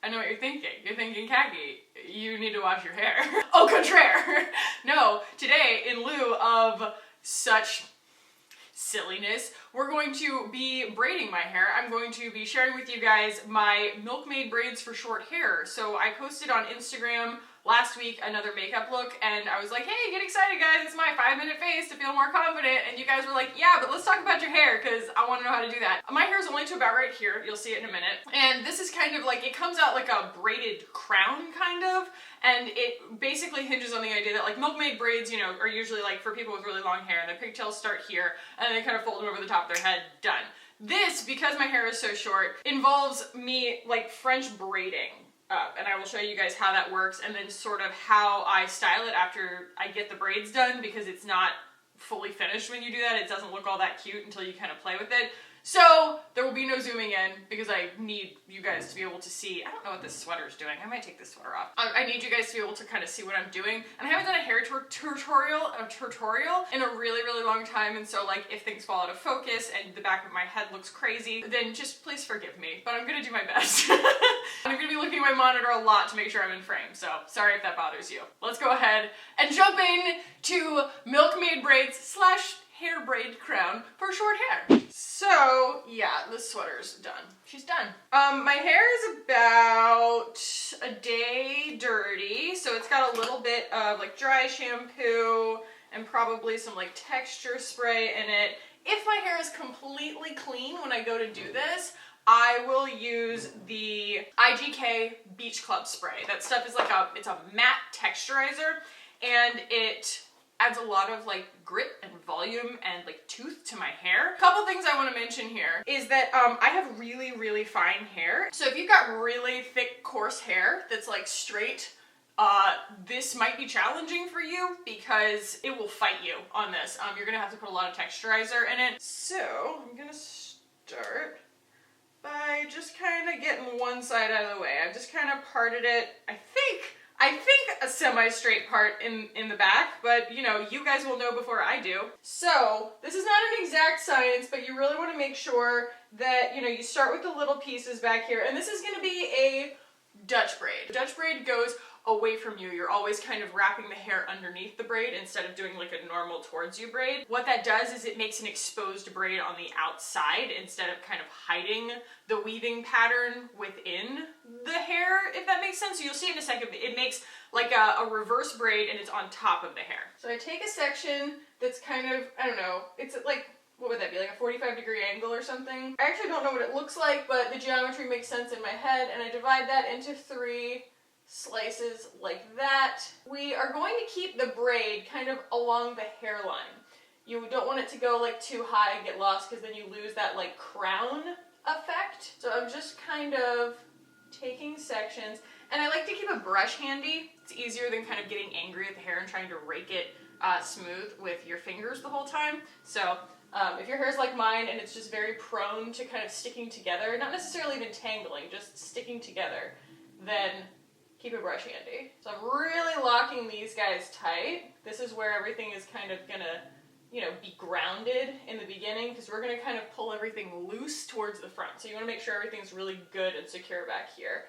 I know what you're thinking. You're thinking, Khaki, you need to wash your hair. Au contraire! No, today, in lieu of such silliness, we're going to be braiding my hair. I'm going to be sharing with you guys my Milkmaid Braids for short hair. So I posted on Instagram last week another makeup look, and I was like, hey, get excited guys, it's my 5-minute face to feel more confident, and you guys were like, yeah, but let's talk about your hair, because I want to know how to do that. My hair is only to about right here, you'll see it in a minute, and this is kind of like, it comes out like a braided crown, kind of, and it basically hinges on the idea that like Milkmaid braids, you know, are usually like for people with really long hair, and their pigtails start here, and they kind of fold them over the top of their head, done. This, because my hair is so short, involves me like French braiding. And I will show you guys how that works, and then sort of how I style it after I get the braids done, because it's not fully finished when you do that. It doesn't look all that cute until you kind of play with it. So there will be no zooming in because I need you guys to be able to see. I don't know what this sweater is doing. I might take this sweater off. I need you guys to be able to kind of see what I'm doing. And I haven't done a hair tutorial in a really, really long time. And so like if things fall out of focus and the back of my head looks crazy, then just please forgive me. But I'm gonna do my best. I'm gonna be looking at my monitor a lot to make sure I'm in frame. So sorry if that bothers you. Let's go ahead and jump in to Milkmaid Braids / hair braid crown for short hair. So yeah, this sweater's done. She's done. My hair is about a day dirty, so it's got a little bit of like dry shampoo and probably some like texture spray in it. If my hair is completely clean when I go to do this, I will use the IGK Beach Club spray. That stuff is like it's a matte texturizer, and it adds a lot of like grit and volume and like tooth to my hair. A couple things I want to mention here is that I have really, really fine hair. So if you've got really thick, coarse hair that's like straight, this might be challenging for you because it will fight you on this. You're gonna have to put a lot of texturizer in it. So I'm gonna start by just kind of getting one side out of the way. I've just kind of parted it, I think a semi-straight part in the back, but you know, you guys will know before I do. So this is not an exact science, but you really want to make sure that, you know, you start with the little pieces back here, and this is going to be a Dutch braid. Dutch braid goes away from you. You're always kind of wrapping the hair underneath the braid instead of doing like a normal towards you braid. What that does is it makes an exposed braid on the outside instead of kind of hiding the weaving pattern within the hair, if that makes sense. So you'll see in a second, it makes like a reverse braid and it's on top of the hair. So I take a section that's kind of, I don't know, it's like, what would that be, like a 45-degree angle or something? I actually don't know what it looks like, but the geometry makes sense in my head, and I divide that into 3 slices like that. We are going to keep the braid kind of along the hairline. You don't want it to go like too high and get lost, because then you lose that like crown effect. So I'm just kind of taking sections, and I like to keep a brush handy. It's easier than kind of getting angry at the hair and trying to rake it smooth with your fingers the whole time. So if your hair is like mine and it's just very prone to kind of sticking together, not necessarily even tangling, just sticking together, then keep a brush handy. So I'm really locking these guys tight. This is where everything is kind of gonna, you know, be grounded in the beginning, because we're gonna kind of pull everything loose towards the front. So you wanna make sure everything's really good and secure back here.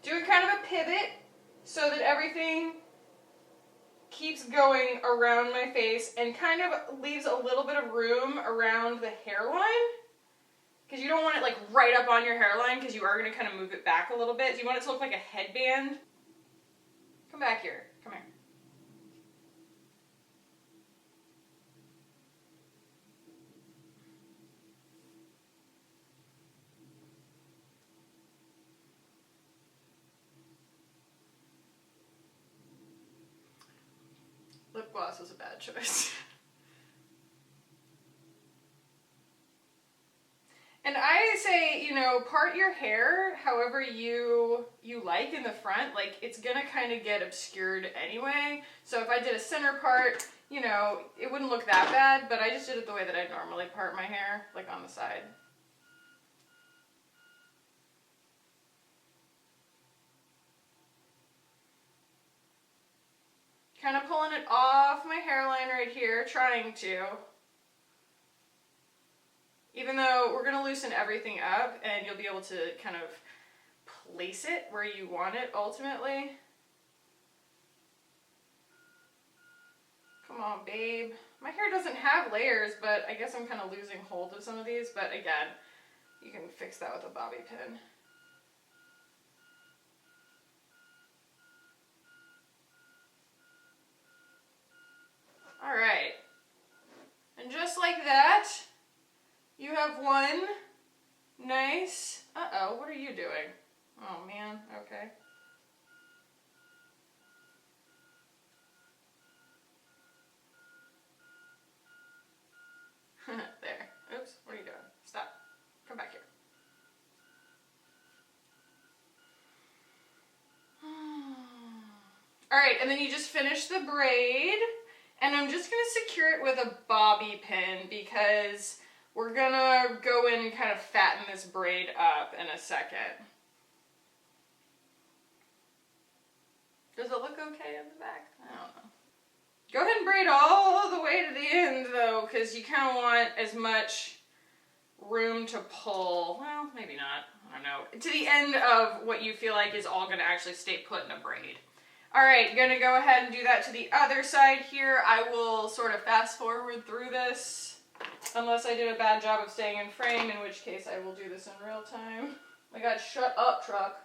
Doing kind of a pivot so that everything keeps going around my face and kind of leaves a little bit of room around the hairline, because you don't want it like right up on your hairline, because you are going to kind of move it back a little bit. You want it to look like a headband. Come back here. Come here. Lip gloss was a bad choice. And I say, you know, part your hair however you like in the front. Like, it's gonna kind of get obscured anyway. So if I did a center part, you know, it wouldn't look that bad, but I just did it the way that I normally part my hair, like on the side. Kind of pulling it off my hairline right here, trying to. Even though we're going to loosen everything up and you'll be able to kind of place it where you want it ultimately. Come on, babe. My hair doesn't have layers, but I guess I'm kind of losing hold of some of these. But again, you can fix that with a bobby pin. All right. And just like that, you have one nice, uh-oh, what are you doing? Oh man, okay. There. Oops, what are you doing? Stop. Come back here. All right, and then you just finish the braid, and I'm just gonna secure it with a bobby pin because we're gonna go in and kind of fatten this braid up in a second. Does it look okay in the back? I don't know. Go ahead and braid all the way to the end though, because you kind of want as much room to pull. Well, maybe not. I don't know. To the end of what you feel like is all gonna actually stay put in a braid. All right, gonna go ahead and do that to the other side here. I will sort of fast forward through this, unless I did a bad job of staying in frame, in which case I will do this in real time. My God, shut up, truck.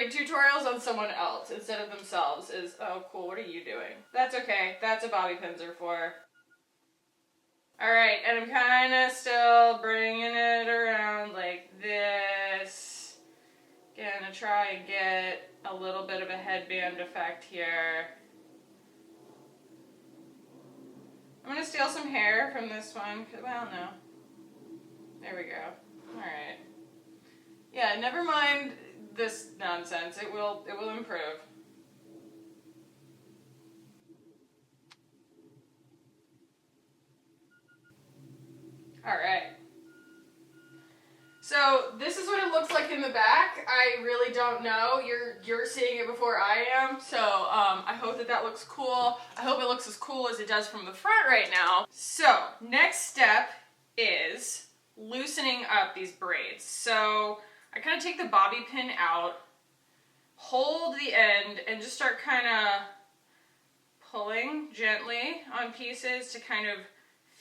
Tutorials on someone else instead of themselves is, oh cool, what are you doing? That's okay, that's what bobby pins are for. Alright, and I'm kind of still bringing it around like this. Gonna try and get a little bit of a headband effect here. I'm gonna steal some hair from this one, well no. There we go. Alright. Yeah, never mind this nonsense. It will improve. All right. So this is what it looks like in the back. I really don't know. You're seeing it before I am. So I hope that looks cool. I hope it looks as cool as it does from the front right now. So next step is loosening up these braids. So I kind of take the bobby pin out, hold the end, and just start kind of pulling gently on pieces to kind of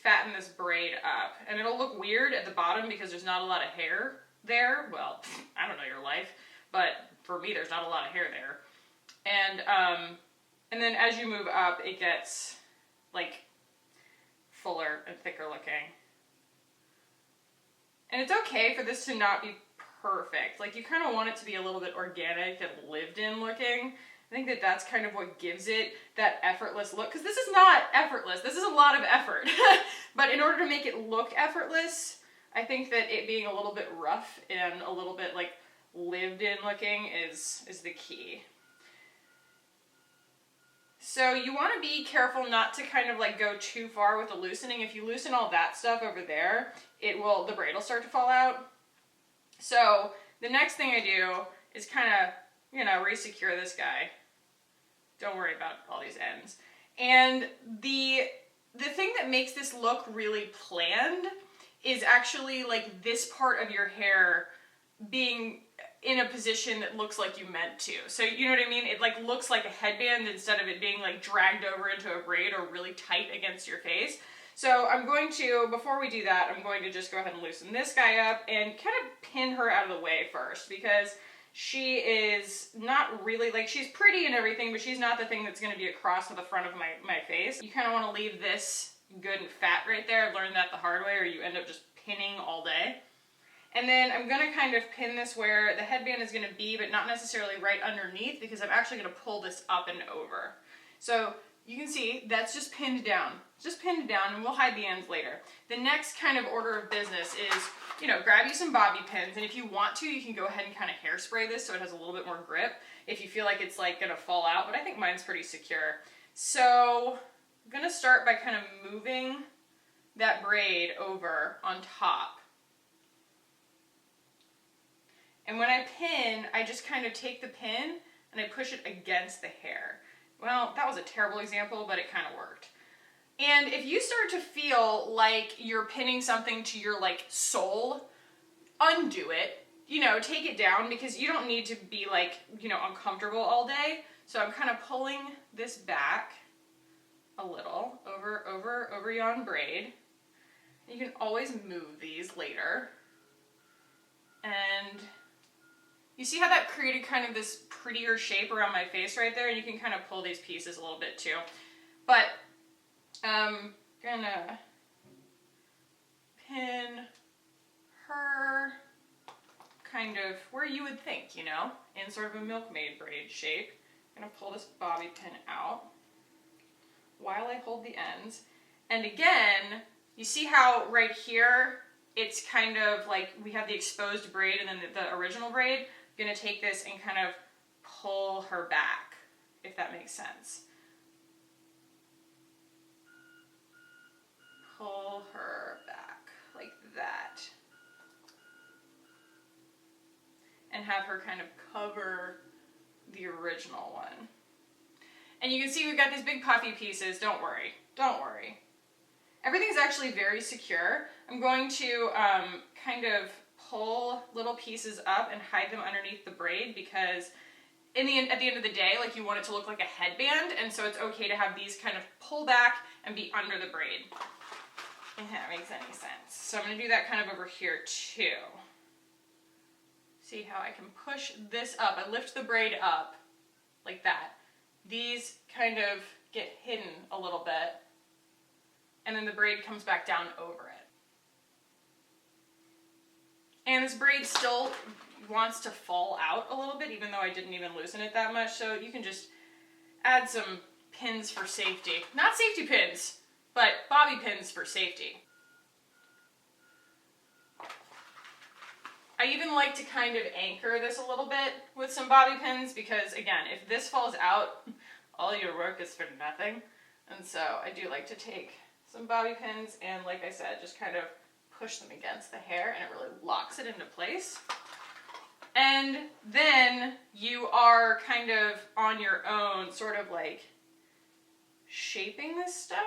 fatten this braid up. And it'll look weird at the bottom because there's not a lot of hair there. Well, I don't know your life, but for me there's not a lot of hair there. And then as you move up, it gets like fuller and thicker looking. And it's okay for this to not be perfect. Like, you kind of want it to be a little bit organic and lived in looking. I think that that's kind of what gives it that effortless look, because this is not effortless. This is a lot of effort. But in order to make it look effortless, I think that it being a little bit rough and a little bit like lived in looking is the key. So you want to be careful not to kind of like go too far with the loosening. If you loosen all that stuff over there, the braid will start to fall out. So the next thing I do is kind of, you know, re-secure this guy. Don't worry about all these ends. And the thing that makes this look really planned is actually like this part of your hair being in a position that looks like you meant to. So you know what I mean? It like looks like a headband instead of it being like dragged over into a braid or really tight against your face. So I'm going to, before we do that, I'm going to just go ahead and loosen this guy up and kind of pin her out of the way first, because She is not really, like, she's pretty and everything, but she's not the thing that's gonna be across to the front of my face. You kind of want to leave this good and fat right there. I've learned that the hard way, or you end up just pinning all day. And then I'm gonna kind of pin this where the headband is gonna be, but not necessarily right underneath, because I'm actually gonna pull this up and over. So you can see that's just pinned down. Just pinned down, and we'll hide the ends later. The next kind of order of business is, you know, grab you some bobby pins, and if you want to, you can go ahead and kind of hairspray this so it has a little bit more grip if you feel like it's like gonna fall out, but I think mine's pretty secure. So I'm gonna start by kind of moving that braid over on top. And when I pin, I just kind of take the pin and I push it against the hair. Well, that was a terrible example, but it kind of worked. And if you start to feel like you're pinning something to your like soul, undo it, you know, take it down, because you don't need to be like, you know, uncomfortable all day. So I'm kind of pulling this back a little over yon braid. You can always move these later. And you see how that created kind of this prettier shape around my face right there? And you can kind of pull these pieces a little bit too. But I'm gonna pin her kind of where you would think, you know, in sort of a milkmaid braid shape. I'm gonna pull this bobby pin out while I hold the ends. And again, you see how right here, it's kind of like we have the exposed braid and then the original braid. I'm gonna take this and kind of pull her back, if that makes sense. Pull her back like that. And have her kind of cover the original one. And you can see we've got these big puffy pieces. Don't worry, don't worry. Everything's actually very secure. I'm going to kind of pull little pieces up and hide them underneath the braid, because at the end of the day, like, you want it to look like a headband, and so it's okay to have these kind of pull back and be under the braid. If that makes any sense. So I'm going to do that kind of over here too. See how I can push this up. I lift the braid up like that. These kind of get hidden a little bit, and then the braid comes back down over it. And this braid still wants to fall out a little bit, even though I didn't even loosen it that much, so you can just add some pins for safety. Not safety pins, but bobby pins for safety. I even like to kind of anchor this a little bit with some bobby pins, because again, if this falls out, all your work is for nothing. And so I do like to take some bobby pins and, like I said, just kind of push them against the hair, and it really locks it into place. And then you are kind of on your own, sort of like shaping this stuff.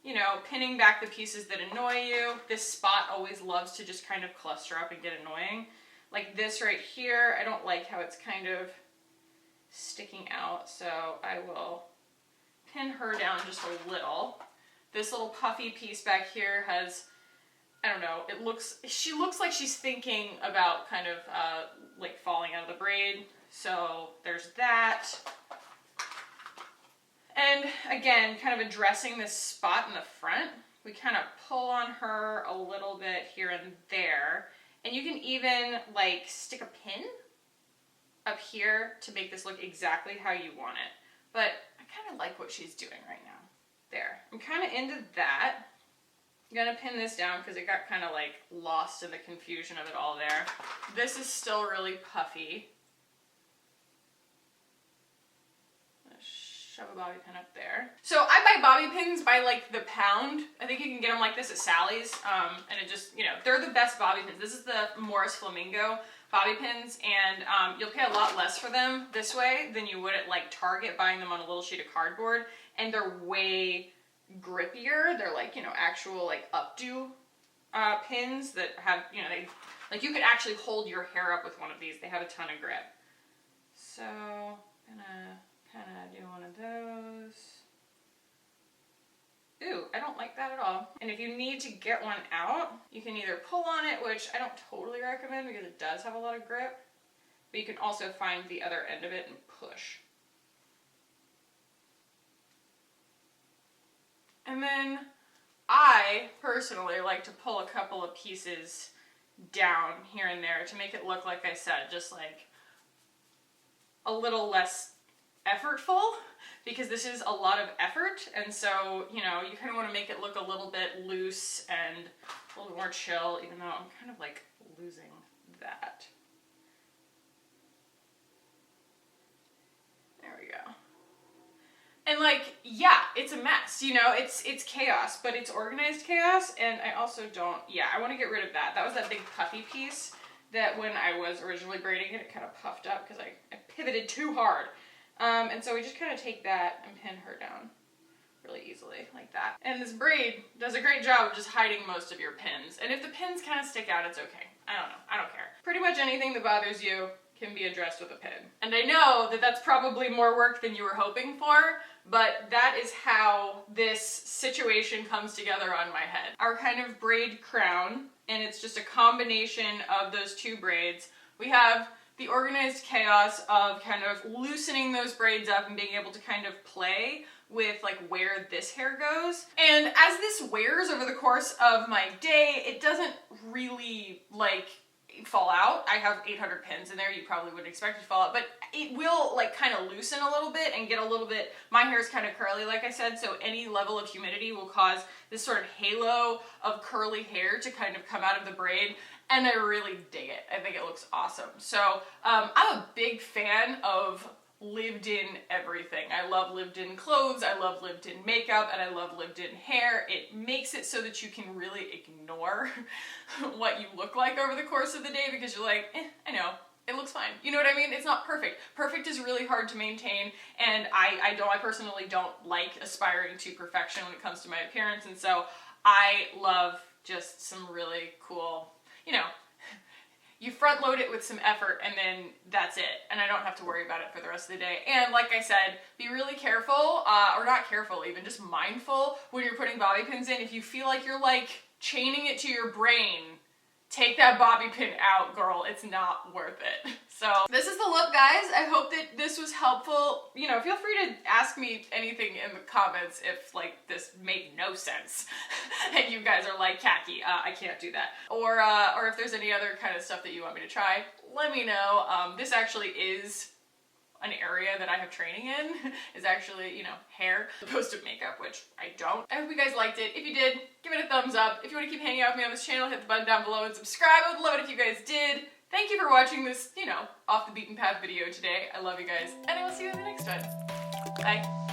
You know, pinning back the pieces that annoy you. This spot always loves to just kind of cluster up and get annoying. Like this right here, I don't like how it's kind of sticking out, so I will pin her down just a little. This little puffy piece back here has, I don't know, she looks like she's thinking about kind of like falling out of the braid. So there's that. And again, kind of addressing this spot in the front, we kind of pull on her a little bit here and there. And you can even like stick a pin up here to make this look exactly how you want it. But I kind of like what she's doing right now. There, I'm kind of into that. I'm gonna pin this down because it got kind of like lost in the confusion of it all there. This is still really puffy. Shove a bobby pin up there. So I buy bobby pins by like the pound. I think you can get them like this at Sally's. And it just, you know, they're the best bobby pins. This is the Morris Flamingo bobby pins, and you'll pay a lot less for them this way than you would at like Target buying them on a little sheet of cardboard. And they're way grippier. They're like, you know, actual like updo pins that have, you know, they, like you could actually hold your hair up with one of these. They have a ton of grip. So I'm gonna kind of do one of those. Ooh, I don't like that at all. And if you need to get one out, you can either pull on it, which I don't totally recommend because it does have a lot of grip. but you can also find the other end of it and push. And then I personally like to pull a couple of pieces down here and there to make it look, like I said, just like a little less effortful, because this is a lot of effort, and so, you know, you kind of want to make it look a little bit loose and a little bit more chill, even though I'm kind of like losing that. There we go. And like, yeah, it's a mess, you know, it's chaos, but it's organized chaos, and I also don't, yeah, I want to get rid of that. That was that big puffy piece that when I was originally braiding it, it kind of puffed up because I pivoted too hard. And so we just kind of take that and pin her down really easily, like that. And this braid does a great job of just hiding most of your pins. And if the pins kind of stick out, it's okay. I don't know, I don't care. Pretty much anything that bothers you can be addressed with a pin. And I know that that's probably more work than you were hoping for, but that is how this situation comes together on my head. Our kind of braid crown, and it's just a combination of those two braids. We have the organized chaos of kind of loosening those braids up and being able to kind of play with like where this hair goes. And as this wears over the course of my day, it doesn't really like fall out. I have 800 pins in there. You probably wouldn't expect it to fall out, but it will like kind of loosen a little bit and get a little bit, my hair is kind of curly like I said, so any level of humidity will cause this sort of halo of curly hair to kind of come out of the braid, and I really dig it. I think it looks awesome. So I'm a big fan of lived-in everything. I love lived-in clothes, I love lived-in makeup, and I love lived-in hair. It makes it so that you can really ignore what you look like over the course of the day, because you're like, I know, it looks fine. You know what I mean? It's not perfect. Perfect is really hard to maintain, and I personally don't like aspiring to perfection when it comes to my appearance, and so I love just some really cool, you know, you front load it with some effort and then that's it. And I don't have to worry about it for the rest of the day. And like I said, be really careful, or not careful even, just mindful when you're putting bobby pins in. If you feel like you're like chaining it to your brain, take that bobby pin out, girl. It's not worth it. So this is the look, guys. I hope that this was helpful. You know, feel free to ask me anything in the comments if like this made no sense and you guys are like, Khaki, I can't do that. Or if there's any other kind of stuff that you want me to try, let me know. This actually is an area that I have training in, is actually, you know, hair opposed to makeup, which I don't. I hope you guys liked it. If you did, give it a thumbs up. If you want to keep hanging out with me on this channel, hit the button down below and subscribe. I would love it if you guys did. Thank you for watching this, you know, off the beaten path video today. I love you guys, and I will see you in the next one. Bye.